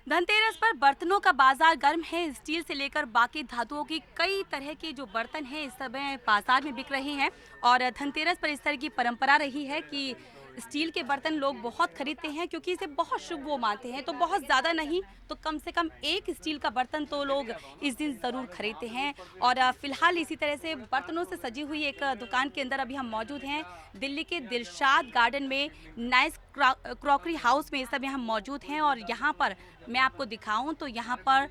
धनतेरस पर बर्तनों का बाजार गर्म है। स्टील से लेकर बाकी धातुओं की कई तरह के जो बर्तन हैं इस समय बाजार में बिक रहे हैं। और धनतेरस पर इस तरह की परंपरा रही है कि स्टील के बर्तन लोग बहुत खरीदते हैं क्योंकि इसे बहुत शुभ वो मानते हैं। तो बहुत ज़्यादा नहीं तो कम से कम एक स्टील का बर्तन तो लोग इस दिन ज़रूर खरीदते हैं। और फिलहाल इसी तरह से बर्तनों से सजी हुई एक दुकान के अंदर अभी हम मौजूद हैं। दिल्ली के दिलशाद गार्डन में नाइस क्रॉकरी हाउस में इस समय हम मौजूद हैं। और यहाँ पर मैं आपको दिखाऊं तो यहाँ पर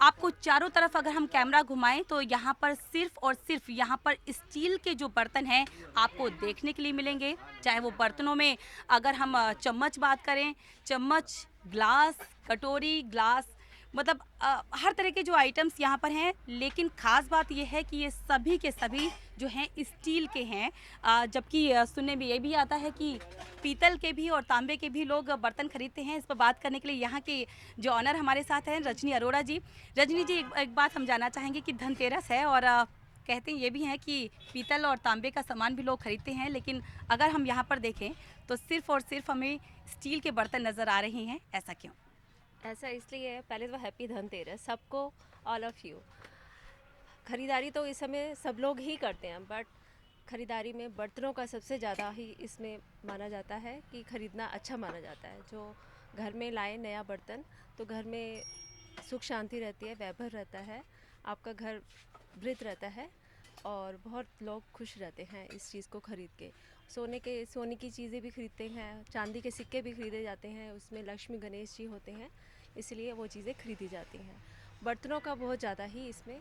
आपको चारों तरफ अगर हम कैमरा घुमाएं तो यहाँ पर सिर्फ और सिर्फ यहाँ पर स्टील के जो बर्तन हैं आपको देखने के लिए मिलेंगे। चाहे वो बर्तनों में अगर हम चम्मच बात करें, चम्मच, ग्लास, कटोरी, ग्लास, मतलब हर तरह के जो आइटम्स यहाँ पर हैं। लेकिन ख़ास बात ये है कि ये सभी के सभी जो हैं स्टील के हैं। जबकि सुनने में ये भी आता है कि पीतल के भी और तांबे के भी लोग बर्तन खरीदते हैं। इस पर बात करने के लिए यहाँ के जो ऑनर हमारे साथ हैं रजनी अरोड़ा जी। रजनी जी, एक बात हम जानना चाहेंगे कि धनतेरस है और कहते हैं ये भी हैं कि पीतल और तांबे का सामान भी लोग खरीदते हैं, लेकिन अगर हम यहाँ पर देखें तो सिर्फ और सिर्फ हमें स्टील के बर्तन नज़र आ रहे हैं। ऐसा क्यों? ऐसा इसलिए है, पहले तो हैप्पी धनतेरस सबको, ऑल ऑफ यू। ख़रीदारी तो इस समय सब लोग ही करते हैं, बट ख़रीदारी में बर्तनों का सबसे ज़्यादा ही इसमें माना जाता है कि ख़रीदना अच्छा माना जाता है। जो घर में लाए नया बर्तन तो घर में सुख शांति रहती है, वैभव रहता है, आपका घर वृद्ध रहता है और बहुत लोग खुश रहते हैं इस चीज़ को ख़रीद के। सोने की चीज़ें भी खरीदते हैं, चांदी के सिक्के भी खरीदे जाते हैं, उसमें लक्ष्मी गणेश जी होते हैं, इसलिए वो चीज़ें खरीदी जाती हैं। बर्तनों का बहुत ज़्यादा ही इसमें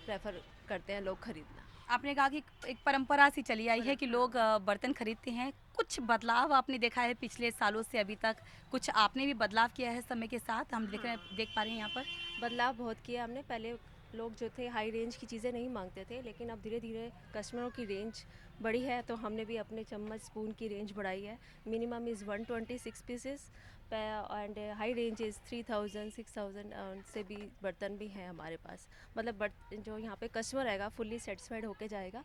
प्रेफर करते हैं लोग खरीदना। आपने कहा कि एक परंपरा सी चली आई है कि लोग बर्तन खरीदते हैं। कुछ बदलाव आपने देखा है पिछले सालों से अभी तक? कुछ आपने भी बदलाव किया है समय के साथ? हम देख पा रहे हैं यहाँ पर। बदलाव बहुत किया हमने। पहले लोग जो थे हाई रेंज की चीज़ें नहीं मांगते थे, लेकिन अब धीरे धीरे कस्टमरों की रेंज बढ़ी है तो हमने भी अपने चम्मच स्पून की रेंज बढ़ाई है। Minimum is 126 pieces and high range is 3000 6000 से भी बर्तन भी हैं हमारे पास। मतलब जो यहाँ पे कस्टमर आएगा फुल्ली सेटिस्फाइड होके जाएगा,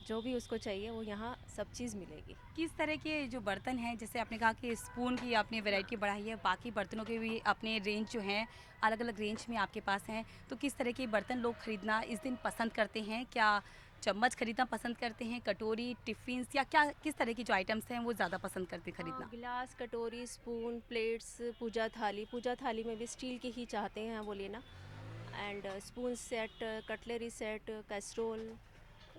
जो भी उसको चाहिए वो यहाँ सब चीज़ मिलेगी। किस तरह के जो बर्तन हैं, जैसे आपने कहा कि स्पून की आपने वैरायटी बढ़ाई है, बाकी बर्तनों के भी अपने रेंज जो हैं अलग अलग रेंज में आपके पास हैं। तो किस तरह के बर्तन लोग खरीदना इस दिन पसंद करते हैं? क्या चम्मच खरीदना पसंद करते हैं, कटोरी, टिफ़िन्स, या क्या किस तरह की जो आइटम्स हैं वो ज़्यादा पसंद करते हैं खरीदना? गिलास, कटोरी, स्पून, प्लेट्स, पूजा थाली में भी स्टील की ही चाहते हैं वो लेना। And spoon set, cutlery set, casserole,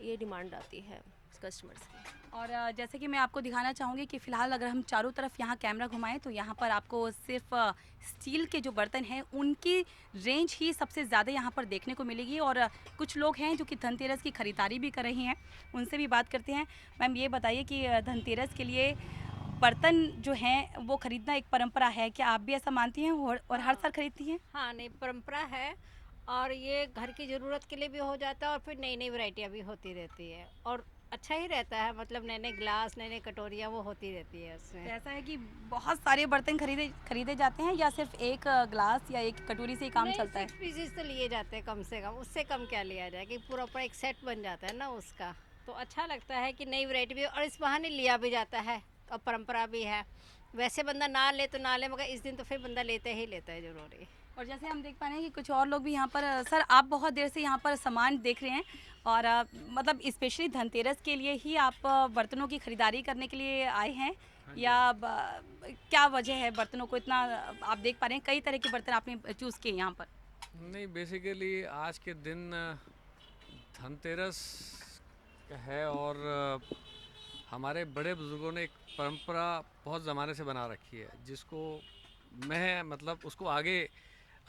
ये डिमांड आती है कस्टमर्स की। और जैसे कि मैं आपको दिखाना चाहूँगी कि फ़िलहाल अगर हम चारों तरफ यहाँ कैमरा घुमाएं तो यहाँ पर आपको सिर्फ स्टील के जो बर्तन हैं उनकी रेंज ही सबसे ज़्यादा यहाँ पर देखने को मिलेगी। और कुछ लोग हैं जो कि धनतेरस की ख़रीदारी भी कर रही हैं, उनसे भी बात करते हैं। मैम, ये बताइए कि धनतेरस के लिए बर्तन जो हैं वो ख़रीदना एक परंपरा है, क्या आप भी ऐसा मानती हैं और हर साल खरीदती हैं? हाँ, नहीं परंपरा है। और ये घर की ज़रूरत के लिए भी हो जाता है और फिर नई नई वैरायटियाँ भी होती रहती है और अच्छा ही रहता है। मतलब नए नए ग्लास, नई नई कटोरियाँ वो होती रहती है तो उसमें। ऐसा है कि बहुत सारे बर्तन खरीदे खरीदे जाते हैं या सिर्फ एक ग्लास या एक कटोरी से ही काम नहीं, चलता है? 6 पीसेस तो लिए जाते हैं कम से कम, उससे कम क्या लिया जाए कि पूरा पूरा एक सेट बन जाता है ना उसका। तो अच्छा लगता है कि नई वैरायटी भी और इस बहाने लिया भी जाता है और परंपरा भी है। वैसे बंदा ना ले तो ना ले, मगर इस दिन तो फिर बंदा लेते ही लेता है ज़रूरी। और जैसे हम देख पा रहे हैं कि कुछ और लोग भी यहाँ पर सर, आप बहुत देर से यहाँ पर सामान देख रहे हैं और मतलब स्पेशली धनतेरस के लिए ही आप बर्तनों की खरीदारी करने के लिए आए हैं, हाँ या जी। क्या वजह है बर्तनों को इतना आप देख पा रहे हैं कई तरह के बर्तन आपने चूज़ किए यहाँ पर? नहीं, बेसिकली आज के दिन धनतेरस है और हमारे बड़े बुजुर्गों ने एक परंपरा बहुत ज़माने से बना रखी है, जिसको मैं मतलब उसको आगे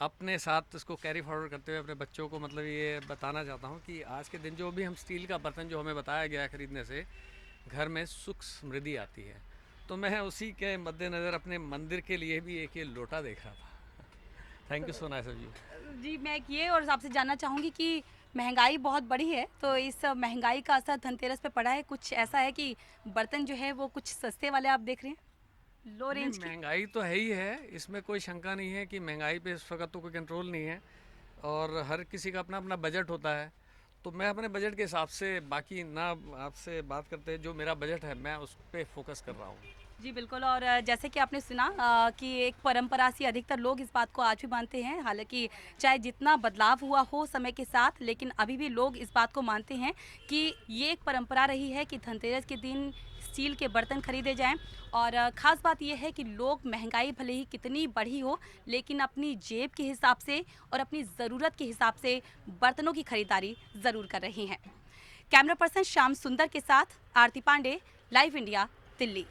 अपने साथ इसको कैरी फॉरवर्ड करते हुए अपने बच्चों को मतलब ये बताना चाहता हूँ कि आज के दिन जो भी हम स्टील का बर्तन जो हमें बताया गया है खरीदने से घर में सुख समृद्धि आती है। तो मैं उसी के मद्देनज़र अपने मंदिर के लिए भी एक ये लोटा देख रहा था। Thank you so nice of you. जी, मैं एक ये और आपसे जानना चाहूँगी कि महंगाई बहुत बढ़ी है, तो इस महंगाई का असर धनतेरस पे पड़ा है? कुछ ऐसा है कि बर्तन जो है वो कुछ सस्ते वाले आप देख रहे हैं, लो नहीं, रेंज के? महंगाई तो है ही है, इसमें कोई शंका नहीं है कि महंगाई पे इस वक्त तो कोई कंट्रोल नहीं है और हर किसी का अपना अपना बजट होता है। तो मैं अपने बजट के हिसाब से बाकी ना आपसे बात करते, जो मेरा बजट है मैं उस पे फोकस कर रहा हूँ। जी बिल्कुल। और जैसे कि आपने सुना कि एक परंपरा सी अधिकतर लोग इस बात को आज भी मानते हैं, हालांकि चाहे जितना बदलाव हुआ हो समय के साथ, लेकिन अभी भी लोग इस बात को मानते हैं कि ये एक परंपरा रही है कि धनतेरस के दिन स्टील के बर्तन खरीदे जाएं। और ख़ास बात यह है कि लोग महंगाई भले ही कितनी बढ़ी हो, लेकिन अपनी जेब के हिसाब से और अपनी ज़रूरत के हिसाब से बर्तनों की खरीदारी ज़रूर कर रही हैं। कैमरा पर्सन श्याम सुंदर के साथ आरती पांडे, लाइव इंडिया, दिल्ली।